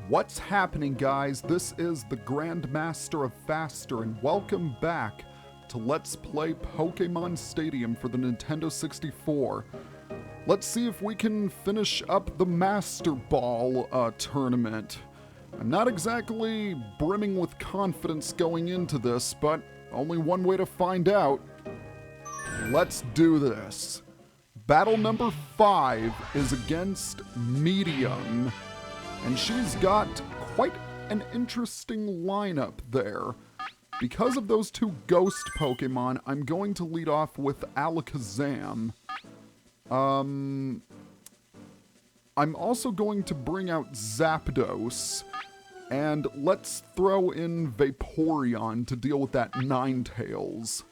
What's happening, guys? This is the Grandmaster of Faster, and welcome back to Let's Play Pokemon Stadium for the Nintendo 64. Let's see if we can finish up the Master Ball tournament. I'm not exactly brimming with confidence going into this, but only one way to find out. Let's do this. Battle number 5 is against Medium. And she's got quite an interesting lineup there. Because of those two ghost Pokemon, I'm going to lead off with Alakazam. I'm also going to bring out Zapdos. And let's throw in Vaporeon to deal with that Ninetales.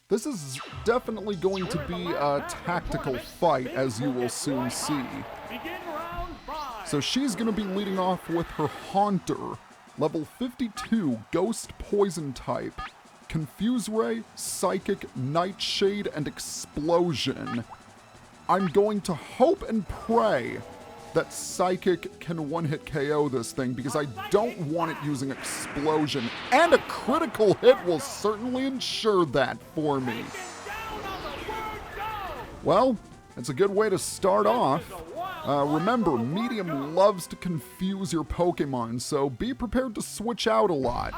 This is definitely going to be a tactical fight, as you will soon see. So she's going to be leading off with her Haunter, level 52, Ghost Poison type, Confuse Ray, Psychic, Nightshade, and Explosion. I'm going to hope and pray that Psychic can one-hit KO this thing, because I don't want it using Explosion, and a critical hit will certainly ensure that for me. Well, it's a good way to start off. Remember, Medium loves to confuse your Pokemon, so be prepared to switch out a lot.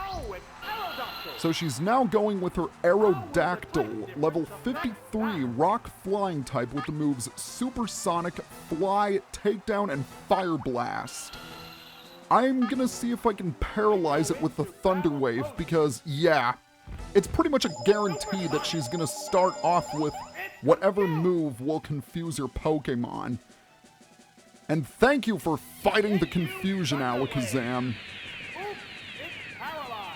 So she's now going with her Aerodactyl, level 53, Rock Flying type with the moves Supersonic, Fly, Takedown, and Fire Blast. I'm gonna see if I can paralyze it with the Thunder Wave because, yeah, it's pretty much a guarantee that she's gonna start off with whatever move will confuse your Pokemon. And thank you for fighting the confusion, Alakazam.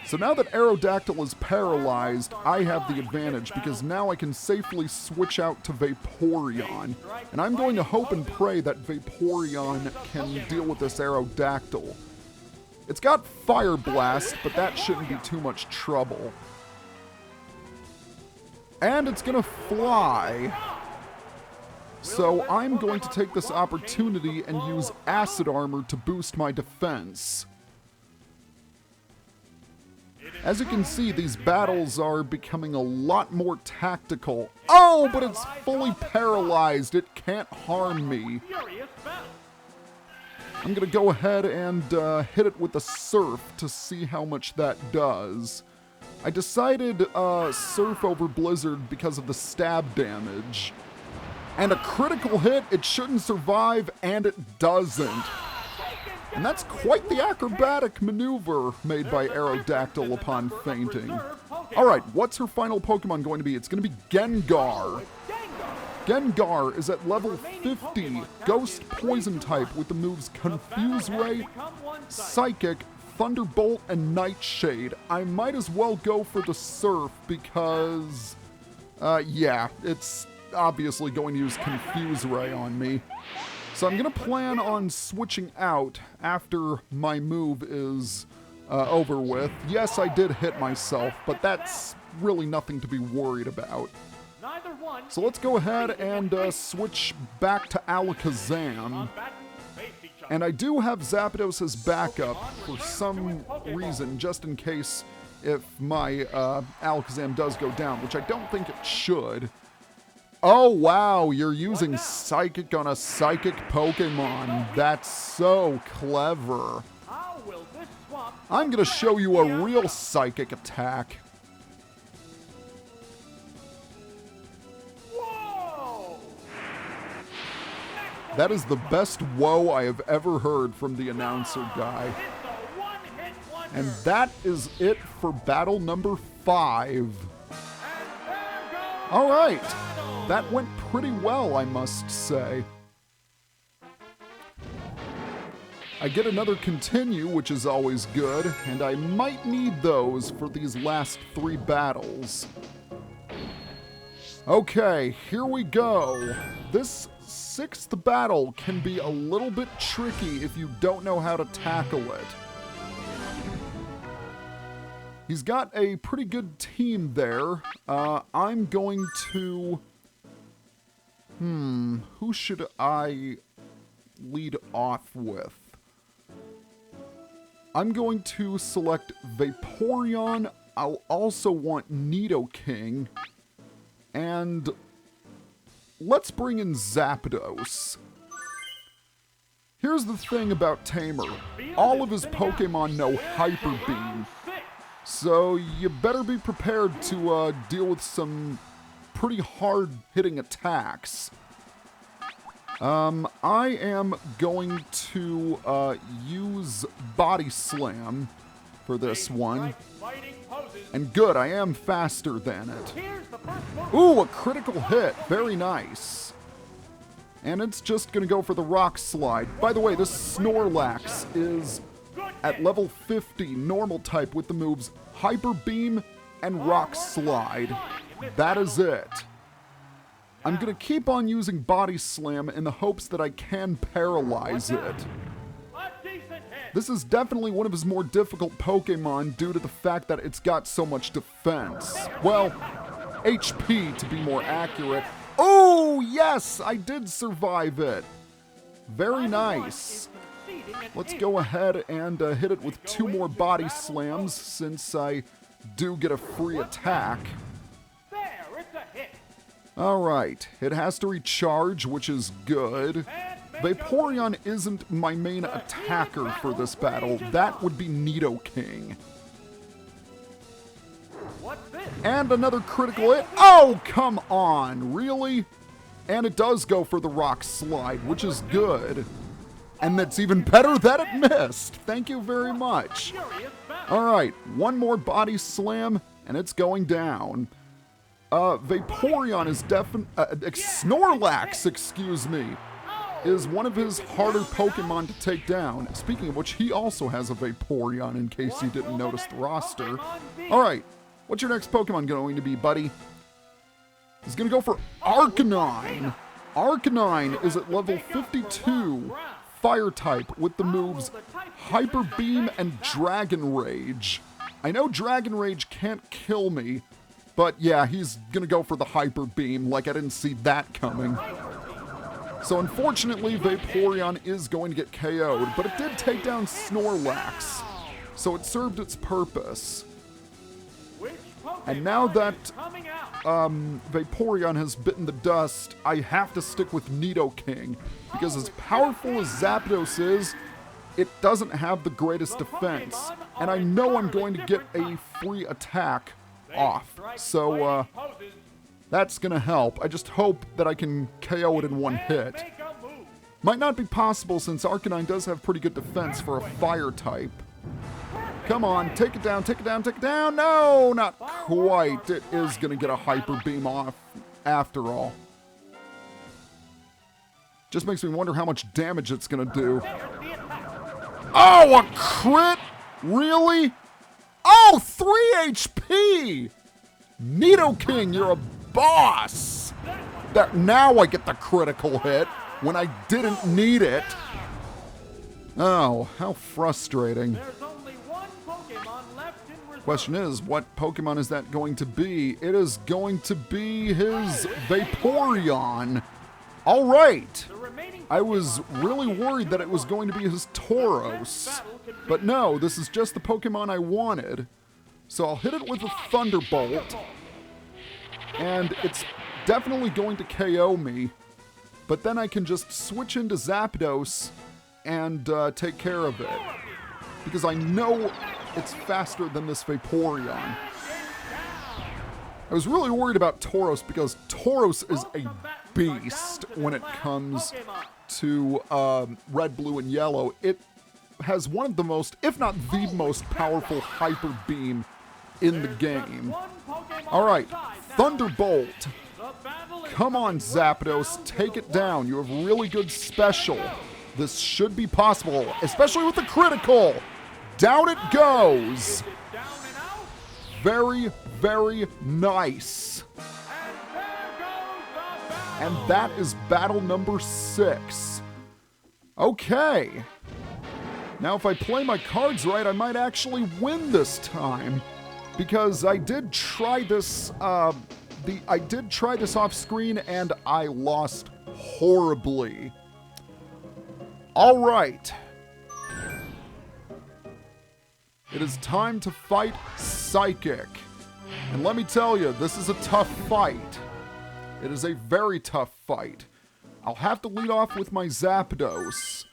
So now that Aerodactyl is paralyzed, I have the advantage because now I can safely switch out to Vaporeon. And I'm going to hope and pray that Vaporeon can deal with this Aerodactyl. It's got Fire Blast, but that shouldn't be too much trouble. And it's gonna fly. So I'm going to take this opportunity and use Acid Armor to boost my defense. As you can see, these battles are becoming a lot more tactical. Oh, but it's fully paralyzed. It can't harm me. I'm going to go ahead and hit it with a Surf to see how much that does. I decided Surf over Blizzard because of the stab damage. And a critical hit, it shouldn't survive, and it doesn't. And that's quite the acrobatic maneuver made by Aerodactyl upon fainting. Alright, what's her final Pokemon going to be? It's going to be Gengar. Gengar is at level 50, Ghost Poison type with the moves Confuse Ray, Psychic, Thunderbolt, and Nightshade. I might as well go for the Surf because, yeah, it's obviously going to use Confuse Ray on me. So I'm going to plan on switching out after my move is over with. Yes, I did hit myself, but that's really nothing to be worried about. So let's go ahead and switch back to Alakazam. And I do have Zapdos as backup for some reason, just in case if my Alakazam does go down, which I don't think it should. Oh, wow, you're using Psychic on a Psychic Pokemon. That's so clever. I'm going to show you a real Psychic attack. That is the best whoa I have ever heard from the announcer guy. And that is it for battle number 5. All right. That went pretty well, I must say. I get another continue, which is always good, and I might need those for these last 3 battles. Okay, here we go. This 6th battle can be a little bit tricky if you don't know how to tackle it. He's got a pretty good team there. I'm going to... who should I lead off with? I'm going to select Vaporeon. I'll also want Nidoking. And let's bring in Zapdos. Here's the thing about Tamer. All of his Pokemon know Hyper Beam. So you better be prepared to deal with some pretty hard-hitting attacks. I am going to use Body Slam for this one. And good, I am faster than it. Ooh, a critical hit. Very nice. And it's just going to go for the Rock Slide. By the way, this Snorlax is at level 50, normal type with the moves Hyper Beam and Rock Slide. That is it. I'm going to keep on using Body Slam in the hopes that I can paralyze it. This is definitely one of his more difficult Pokemon due to the fact that it's got so much defense. Well, HP to be more accurate. Oh, yes, I did survive it. Very nice. Let's go ahead and hit it with 2 more Body Slams since I do get a free attack. Alright, it has to recharge, which is good. Vaporeon isn't my main attacker for this battle. That would be Nidoking. And another critical hit. Oh, come on, really? And it does go for the Rock Slide, which is good. And that's even better that it missed. Thank you very much. Alright, 1 more Body Slam, and it's going down. Vaporeon is Snorlax, excuse me, is one of his harder Pokemon to take down. Speaking of which, he also has a Vaporeon in case you didn't notice the roster. Alright, what's your next Pokemon going to be, buddy? He's gonna go for Arcanine. Arcanine is at level 52, Fire type with the moves Hyper Beam and Dragon Rage. I know Dragon Rage can't kill me, but yeah, he's gonna go for the Hyper Beam, like I didn't see that coming. So unfortunately, Vaporeon is going to get KO'd, but it did take down Snorlax, so it served its purpose. And now that Vaporeon has bitten the dust, I have to stick with Nidoking, because as powerful as Zapdos is, it doesn't have the greatest defense, and I know I'm going to get a free attack off, so that's gonna help. I just hope that I can KO it in one hit. Might not be possible since Arcanine does have pretty good defense for a fire type. Come on, take it down, take it down, take it down. No, not quite. It is gonna get a Hyper Beam off after all. Just makes me wonder how much damage it's gonna do. Oh, a crit? Really? Oh, 3 HP! Nidoking, you're a boss! Now I get the critical hit when I didn't need it. Oh, how frustrating. Question is, what Pokemon is that going to be? It is going to be his Vaporeon. All right. I was really worried that it was going to be his Tauros. But no, this is just the Pokemon I wanted. So I'll hit it with a Thunderbolt. And it's definitely going to KO me. But then I can just switch into Zapdos and take care of it. Because I know it's faster than this Vaporeon. I was really worried about Tauros because Tauros is a beast when it comes to red, blue, and yellow. It has one of the most, if not the most powerful Hyper Beam in the game. Alright, Thunderbolt. Come on, Zapdos, take it down. You have really good special. This should be possible, especially with the critical. Down it goes. Very, very nice. And that is battle number 6. Okay. Now if I play my cards right, I might actually win this time. Because I did try this, I did try this off screen and I lost horribly. All right. It is time to fight Psychic. And let me tell you, this is a tough fight. It is a very tough fight. I'll have to lead off with my Zapdos.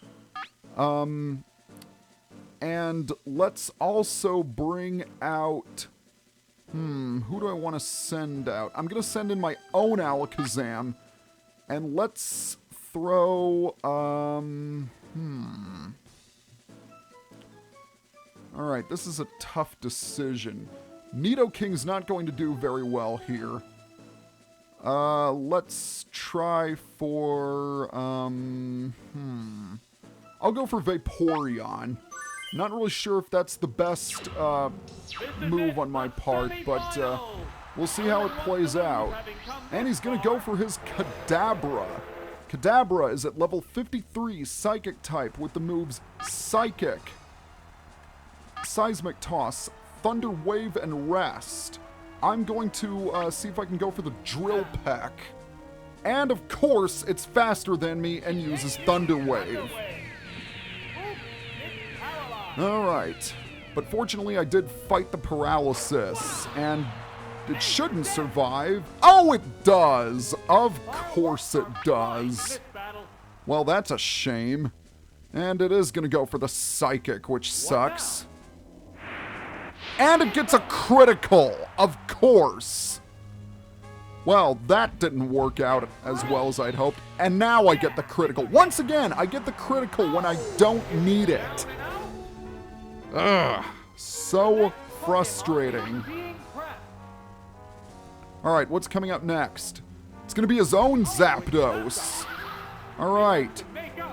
And let's also bring out... who do I want to send out? I'm going to send in my own Alakazam. And let's throw... Alright, this is a tough decision. Nidoking's not going to do very well here. Let's try for... I'll go for Vaporeon. Not really sure if that's the best move on my part, but we'll see how it plays out. And he's going to go for his Kadabra. Kadabra is at level 53 Psychic type with the moves Psychic, Seismic Toss, Thunder Wave, and Rest. I'm going to see if I can go for the Drill Peck. And of course, it's faster than me and uses Thunder Wave. Alright. But fortunately, I did fight the paralysis, and it shouldn't survive. Oh, it does! Of course it does. Well, that's a shame. And it is going to go for the Psychic, which sucks. And it gets a critical, of course. Well, that didn't work out as well as I'd hoped. And now I get the critical. Once again, I get the critical when I don't need it. Ugh, so frustrating. Alright, what's coming up next? It's gonna be his own Zapdos. Alright,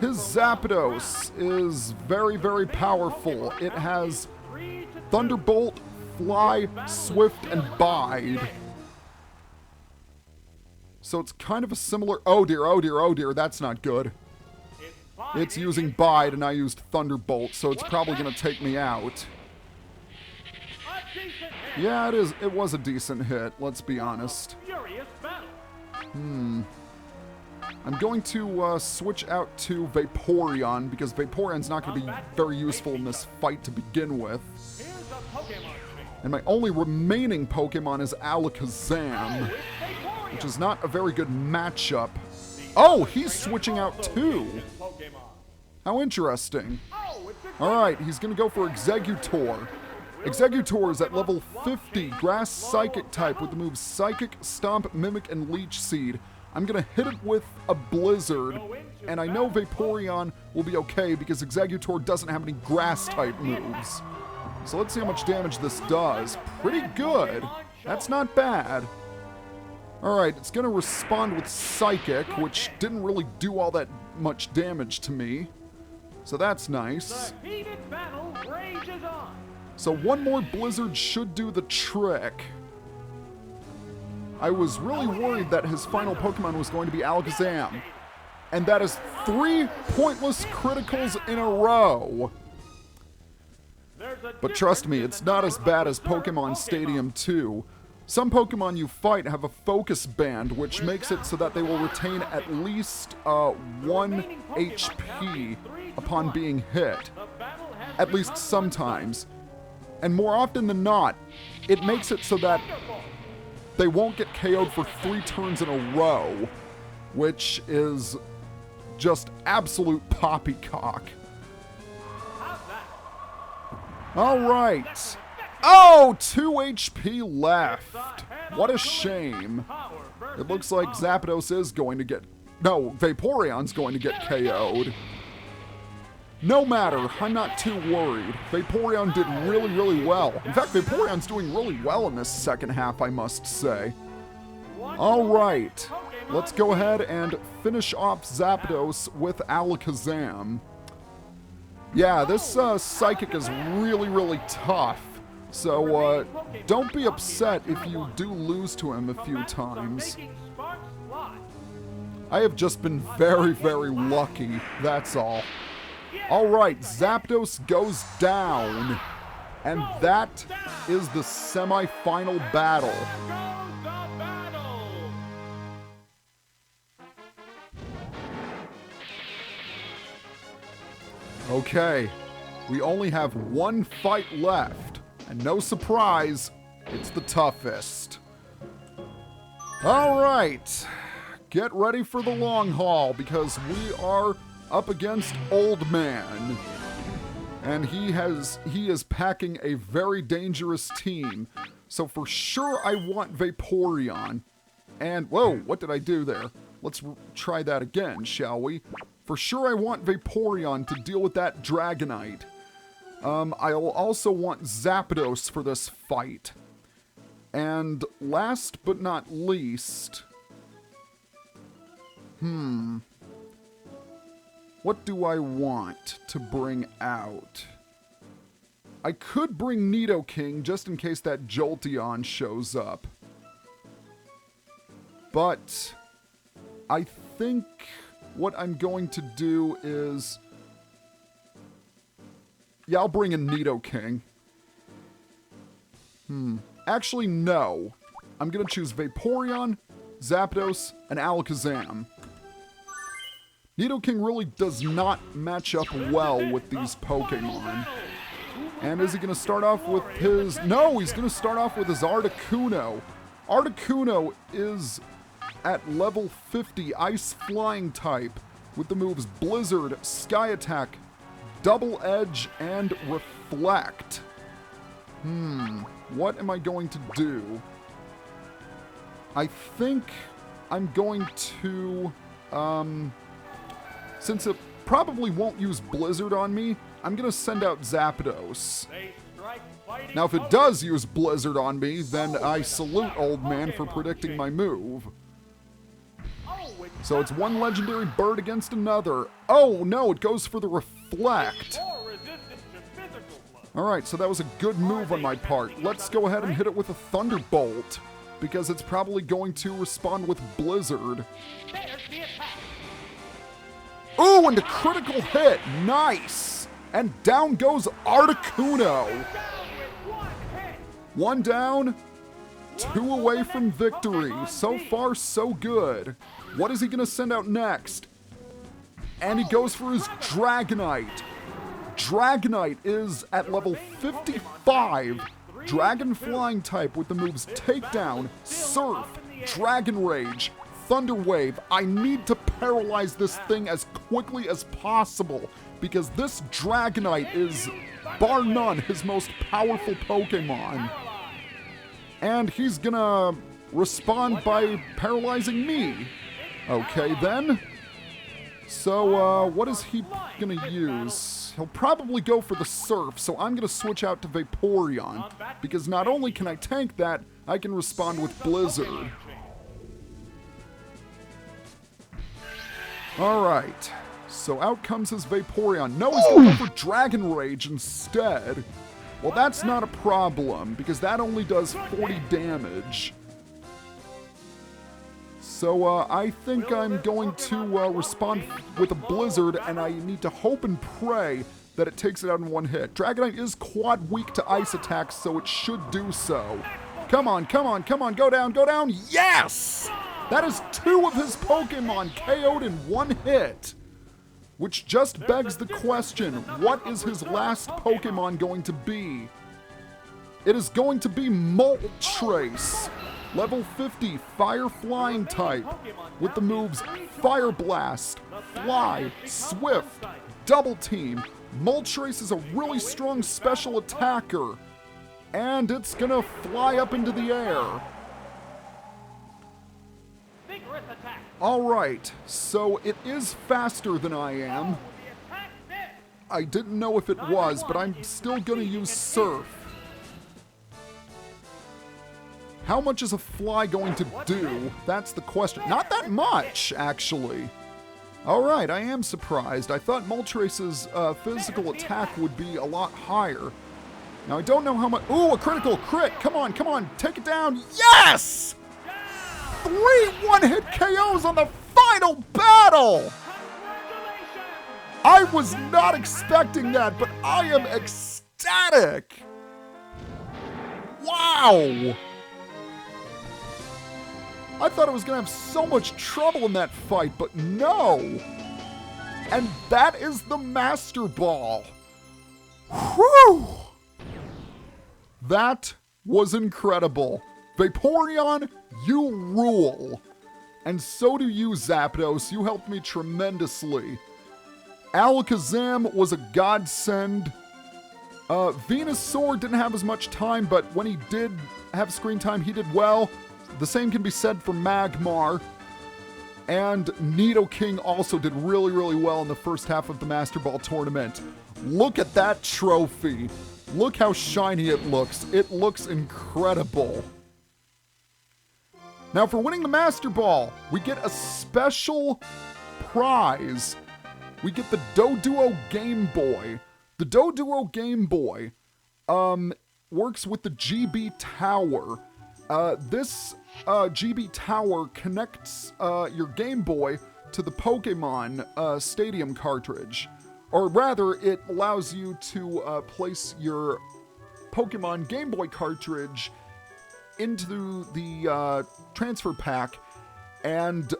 his Zapdos is very, very powerful. It has Thunderbolt, Fly, Swift, and Bide. So it's kind of a similar... Oh dear, oh dear, oh dear, that's not good. It's using Bide, and I used Thunderbolt, so it's probably going to take me out. Yeah, it is. It was a decent hit, let's be honest. I'm going to switch out to Vaporeon, because Vaporeon's not going to be very useful in this fight to begin with. And my only remaining Pokemon is Alakazam, which is not a very good matchup. Oh, he's switching out too. How interesting. Alright, he's going to go for Exeggutor. Exeggutor is at level 50, Grass Psychic type with the moves Psychic, Stomp, Mimic, and Leech Seed. I'm going to hit it with a Blizzard, and I know Vaporeon will be okay because Exeggutor doesn't have any Grass type moves. So let's see how much damage this does. Pretty good. That's not bad. Alright, it's going to respond with Psychic, which didn't really do all that much damage to me. So that's nice. So one more Blizzard should do the trick. I was really worried that his final Pokemon was going to be Alakazam. And that is 3 pointless criticals in a row. But trust me, it's not as bad as Pokemon Stadium 2. Some Pokemon you fight have a focus band, which makes it so that they will retain at least 1 HP upon being hit. At least sometimes. And more often than not, it makes it so that they won't get KO'd for 3 turns in a row, which is just absolute poppycock. Alright. Oh, 2 HP left. What a shame. It looks like Zapdos is going to get... No, Vaporeon's going to get KO'd. No matter, I'm not too worried. Vaporeon did really, really well. In fact, Vaporeon's doing really well in this second half, I must say. Alright, let's go ahead and finish off Zapdos with Alakazam. Yeah, this Psychic is really, really tough. So, don't be upset if you do lose to him a few times. I have just been very, very lucky, that's all. Alright, Zapdos goes down. And that is the semi-final battle. Okay, We only have one fight left, and no surprise, it's the toughest. All right, get ready for the long haul because we are up against Old Man. And he is packing a very dangerous team. So for sure I want Vaporeon. And, whoa, what did I do there? Let's try that again, shall we? For sure I want Vaporeon to deal with that Dragonite. I'll also want Zapdos for this fight. And last but not least... What do I want to bring out? I could bring Nidoking just in case that Jolteon shows up. But I think what I'm going to do is... Yeah, I'll bring in Nidoking. Actually, no. I'm gonna choose Vaporeon, Zapdos, and Alakazam. Nidoking really does not match up well with these Pokemon. And is he gonna start off with his... No, he's gonna start off with his Articuno. Articuno is at level 50 Ice Flying type with the moves Blizzard, Sky Attack, Double Edge, and Reflect. What am I going to do? I think I'm going to, since it probably won't use Blizzard on me, I'm gonna send out Zapdos. Now if it does use Blizzard on me, then I salute Old Man for predicting my move. So it's one legendary bird against another. Oh no, it goes for the Reflect. Alright, so that was a good move on my part. Let's go ahead and hit it with a Thunderbolt, because it's probably going to respond with Blizzard. Ooh, and a critical hit! Nice! And down goes Articuno! One down, two away from victory. So far, so good. What is he gonna send out next? And he goes for his Dragonite. Dragonite is at level 55, Dragon Flying type with the moves Takedown, Surf, Dragon Rage, Thunder Wave. I need to paralyze this thing as quickly as possible because this Dragonite is, bar none, his most powerful Pokemon. And he's gonna respond by paralyzing me. Okay then. So, what is he gonna use? He'll probably go for the Surf, so I'm gonna switch out to Vaporeon, because not only can I tank that, I can respond with Blizzard. Alright, so out comes his Vaporeon. No, he's going for Dragon Rage instead. Well, that's not a problem, because that only does 40 damage. So, I think I'm going to respond with a Blizzard, and I need to hope and pray that it takes it out in one hit. Dragonite is quad weak to ice attacks, so it should do so. Come on, come on, come on, go down, go down. Yes! That is two of his Pokemon KO'd in one hit. Which just begs the question, what is his last Pokemon going to be? It is going to be Moltres. Level 50, Fire Flying type, with the moves Fire Blast, Fly, Swift, Double Team. Moltres is a really strong special attacker, and it's gonna fly up into the air. Alright, so it is faster than I am. I didn't know if it was, but I'm still gonna use Surf. How much is a Fly going to do? That's the question. Not that much, actually. Alright, I am surprised. I thought Moltres' physical attack would be a lot higher. Now, I don't know how much... Ooh, a critical crit! Come on, come on, take it down! Yes! 3 one-hit KOs on the final battle! I was not expecting that, but I am ecstatic! Wow! I thought I was going to have so much trouble in that fight, but no! And that is the Master Ball. Whew! That was incredible. Vaporeon, you rule. And so do you, Zapdos. You helped me tremendously. Alakazam was a godsend. Venusaur didn't have as much time, but when he did have screen time, he did well. The same can be said for Magmar. And Nidoking also did really, really well in the first half of the Master Ball tournament. Look at that trophy. Look how shiny it looks. It looks incredible. Now, for winning the Master Ball, we get a special prize. We get the Doduo Game Boy. The Doduo Game Boy works with the GB Tower. This GB Tower connects your Game Boy to the Pokemon Stadium cartridge. Or rather, it allows you to place your Pokemon Game Boy cartridge into the transfer pack. And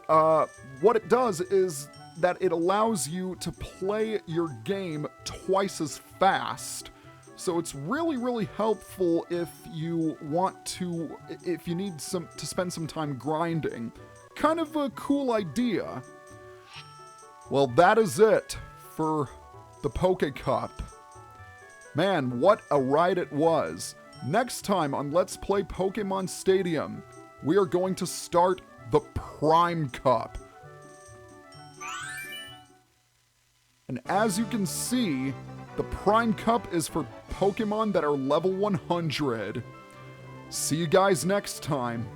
what it does is that it allows you to play your game twice as fast. So it's really, really helpful if you want to, if you need to spend some time grinding. Kind of a cool idea. Well, that is it for the Poké Cup. Man, what a ride it was. Next time on Let's Play Pokemon Stadium, we are going to start the Prime Cup. And as you can see, the Prime Cup is for Pokemon that are level 100. See you guys next time.